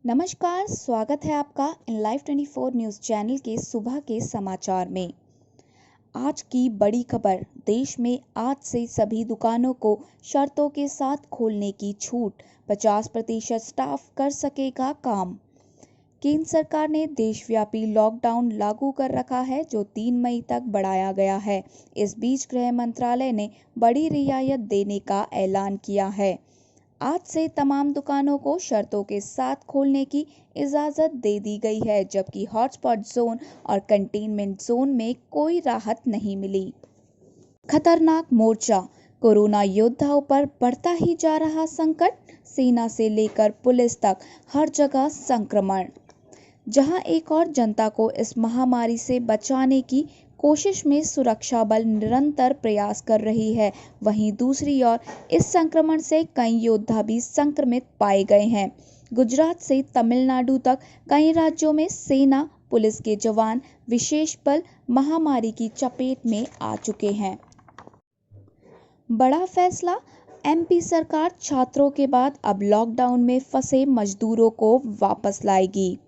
नमस्कार, स्वागत है आपका इन लाइव 24 न्यूज़ चैनल के सुबह के समाचार में। आज की बड़ी खबर, देश में आज से सभी दुकानों को शर्तों के साथ खोलने की छूट, 50% स्टाफ कर सकेगा काम। केंद्र सरकार ने देशव्यापी लॉकडाउन लागू कर रखा है, जो 3 मई तक बढ़ाया गया है। इस बीच गृह मंत्रालय ने बड़ी रियायत देने का ऐलान किया है। आज से तमाम दुकानों को शर्तों के साथ खोलने की इजाज़त दे दी गई है, जबकि हॉटस्पॉट जोन और कंटेनमेंट जोन में कोई राहत नहीं मिली। खतरनाक मोर्चा, कोरोना योद्धाओं पर बढ़ता ही जा रहा संकट, सेना से लेकर पुलिस तक हर जगह संक्रमण। जहां एक और जनता को इस महामारी से बचाने की कोशिश में सुरक्षा बल निरंतर प्रयास कर रही है, वहीं दूसरी ओर इस संक्रमण से कई योद्धा भी संक्रमित पाए गए हैं। गुजरात से तमिलनाडु तक कई राज्यों में सेना, पुलिस के जवान, विशेष बल महामारी की चपेट में आ चुके हैं। बड़ा फैसला, एमपी सरकार छात्रों के बाद अब लॉकडाउन में फंसे मजदूरों को वापस लाएगी।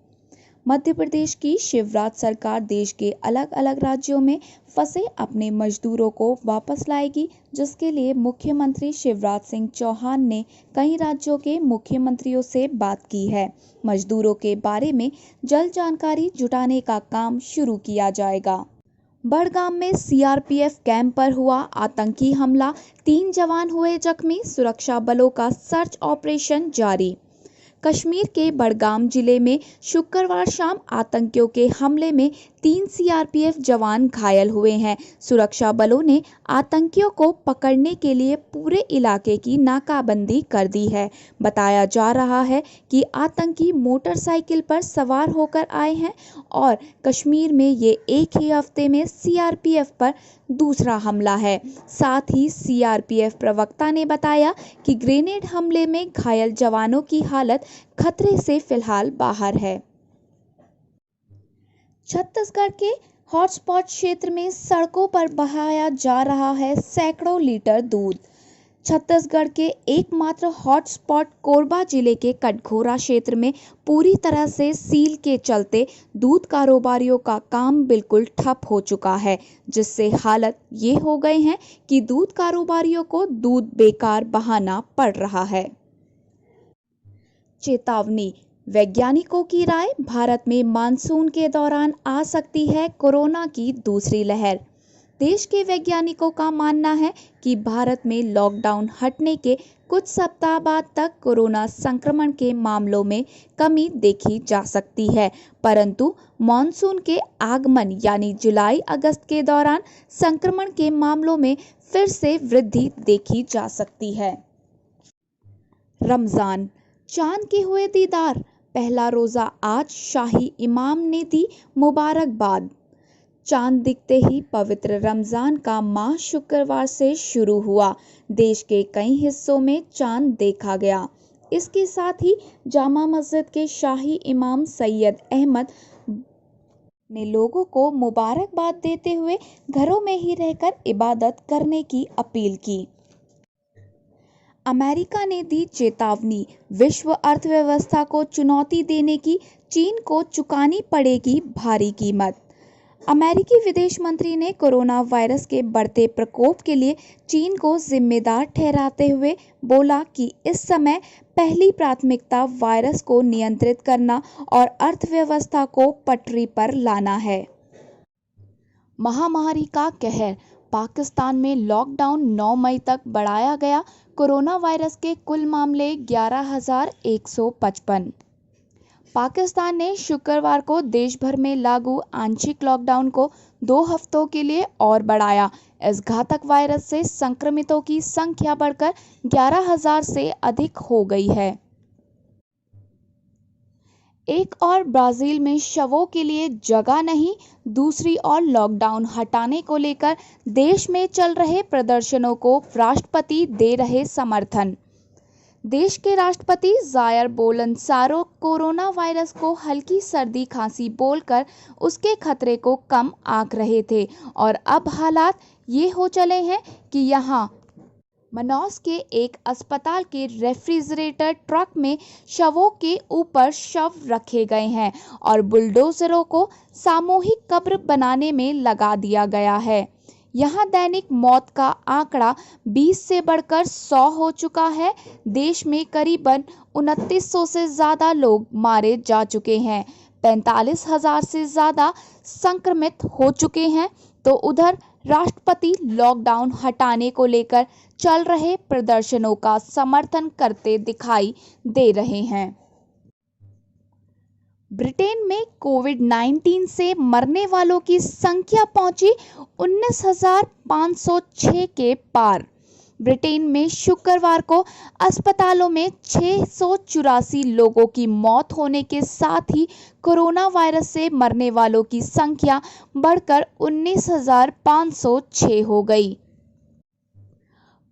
मध्य प्रदेश की शिवराज सरकार देश के अलग अलग राज्यों में फंसे अपने मजदूरों को वापस लाएगी, जिसके लिए मुख्यमंत्री शिवराज सिंह चौहान ने कई राज्यों के मुख्यमंत्रियों से बात की है। मजदूरों के बारे में जल्द जानकारी जुटाने का काम शुरू किया जाएगा। बड़गाम में सीआरपीएफ कैंप पर हुआ आतंकी हमला, 3 जवान हुए जख्मी, सुरक्षा बलों का सर्च ऑपरेशन जारी। कश्मीर के बड़गाम जिले में शुक्रवार शाम आतंकियों के हमले में 3 सीआरपीएफ जवान घायल हुए हैं। सुरक्षा बलों ने आतंकियों को पकड़ने के लिए पूरे इलाके की नाकाबंदी कर दी है। बताया जा रहा है कि आतंकी मोटरसाइकिल पर सवार होकर आए हैं और कश्मीर में ये एक ही हफ्ते में सीआरपीएफ पर दूसरा हमला है। साथ ही सीआरपीएफ प्रवक्ता ने बताया कि ग्रेनेड हमले में घायल जवानों की हालत खतरे से फिलहाल बाहर है। छत्तीसगढ़ के हॉटस्पॉट क्षेत्र में सड़कों पर बहाया जा रहा है सैकड़ों लीटर दूध। छत्तीसगढ़ के एकमात्र हॉटस्पॉट कोरबा जिले के कटघोरा क्षेत्र में पूरी तरह से सील के चलते दूध कारोबारियों का काम बिल्कुल ठप हो चुका है, जिससे हालत ये हो गए हैं कि दूध कारोबारियों को दूध बेकार बहाना पड़ रहा है। चेतावनी, वैज्ञानिकों की राय, भारत में मानसून के दौरान आ सकती है कोरोना की दूसरी लहर। देश के वैज्ञानिकों का मानना है कि भारत में लॉकडाउन हटने के कुछ सप्ताह बाद तक कोरोना संक्रमण के मामलों में कमी देखी जा सकती है, परंतु मॉनसून के आगमन यानी जुलाई-अगस्त के दौरान संक्रमण के मामलों में फिर से वृद्धि देखी जा सकती है। रमजान, चांद के हुए दीदार, पहला रोजा आज, शाही इमाम ने दी मुबारकबाद। चांद दिखते ही पवित्र रमजान का माह शुक्रवार से शुरू हुआ। देश के कई हिस्सों में चांद देखा गया। इसके साथ ही जामा मस्जिद के शाही इमाम सैयद अहमद ने लोगों को मुबारकबाद देते हुए घरों में ही रहकर इबादत करने की अपील की। अमेरिका ने दी चेतावनी, विश्व अर्थव्यवस्था को चुनौती देने की चीन को चुकानी पड़ेगी भारी कीमत। अमेरिकी विदेश मंत्री ने कोरोना वायरस के बढ़ते प्रकोप के लिए चीन को जिम्मेदार ठहराते हुए बोला कि इस समय पहली प्राथमिकता वायरस को नियंत्रित करना और अर्थव्यवस्था को पटरी पर लाना है। महामारी का कहर, पाकिस्तान में लॉकडाउन 9 मई तक बढ़ाया गया। कोरोना वायरस के कुल मामले 11,155। पाकिस्तान ने शुक्रवार को देश भर में लागू आंशिक लॉकडाउन को 2 हफ्तों के लिए और बढ़ाया। इस घातक वायरस से संक्रमितों की संख्या बढ़कर 11,000 से अधिक हो गई है। एक और ब्राजील में शवों के लिए जगह नहीं, दूसरी ओर लॉकडाउन हटाने को लेकर देश में चल रहे प्रदर्शनों को राष्ट्रपति दे रहे समर्थन। देश के राष्ट्रपति जायर बोल्सोनारो कोरोना वायरस को हल्की सर्दी खांसी बोलकर उसके खतरे को कम आंक रहे थे और अब हालात ये हो चले हैं कि यहाँ मनौस के एक अस्पताल के रेफ्रिजरेटर ट्रक में शवों के ऊपर शव रखे गए हैं और बुलडोजरों को सामूहिक कब्र बनाने में लगा दिया गया है। यहाँ दैनिक मौत का आंकड़ा 20 से बढ़कर 100 हो चुका है। देश में करीबन 2900 से ज़्यादा लोग मारे जा चुके हैं। 45,000 से ज़्यादा संक्रमित हो चुके हैं। तो उधर राष्ट्रपति लॉकडाउन हटाने को लेकर चल रहे प्रदर्शनों का समर्थन करते दिखाई दे रहे हैं। ब्रिटेन में कोविड-19 से मरने वालों की संख्या पहुंची 19,506 के पार। ब्रिटेन में शुक्रवार को अस्पतालों में 684 लोगों की मौत होने के साथ ही कोरोना वायरस से मरने वालों की संख्या बढ़कर 19,506 हो गई।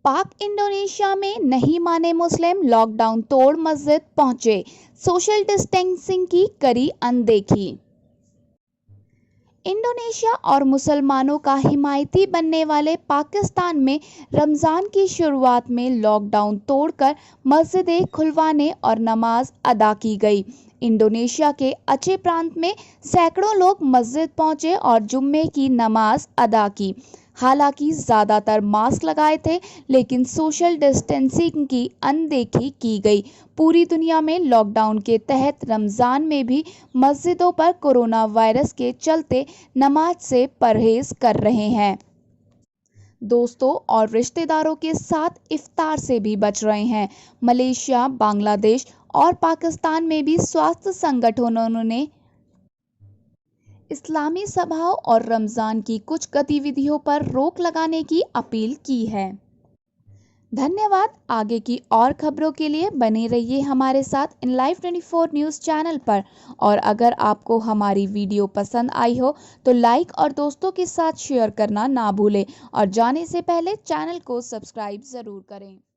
पाक इंडोनेशिया में नहीं माने मुस्लिम, लॉकडाउन तोड़ मस्जिद पहुंचे, सोशल डिस्टेंसिंग की करी अनदेखी। इंडोनेशिया और मुसलमानों का हिमायती बनने वाले पाकिस्तान में रमज़ान की शुरुआत में लॉकडाउन तोड़कर मस्जिदें खुलवाने और नमाज अदा की गई। इंडोनेशिया के अचे प्रांत में सैकड़ों लोग मस्जिद पहुंचे और जुम्मे की नमाज अदा की। हालांकि ज़्यादातर मास्क लगाए थे, लेकिन सोशल डिस्टेंसिंग की अनदेखी की गई। पूरी दुनिया में लॉकडाउन के तहत रमज़ान में भी मस्जिदों पर कोरोना वायरस के चलते नमाज से परहेज कर रहे हैं। दोस्तों और रिश्तेदारों के साथ इफ्तार से भी बच रहे हैं। मलेशिया, बांग्लादेश और पाकिस्तान में भी स्वास्थ्य संगठनों ने इस्लामी सभाओं और रमज़ान की कुछ गतिविधियों पर रोक लगाने की अपील की है। धन्यवाद। आगे की और खबरों के लिए बने रहिए हमारे साथ इन लाइव 24 न्यूज़ चैनल पर। और अगर आपको हमारी वीडियो पसंद आई हो तो लाइक और दोस्तों के साथ शेयर करना ना भूलें और जाने से पहले चैनल को सब्सक्राइब ज़रूर करें।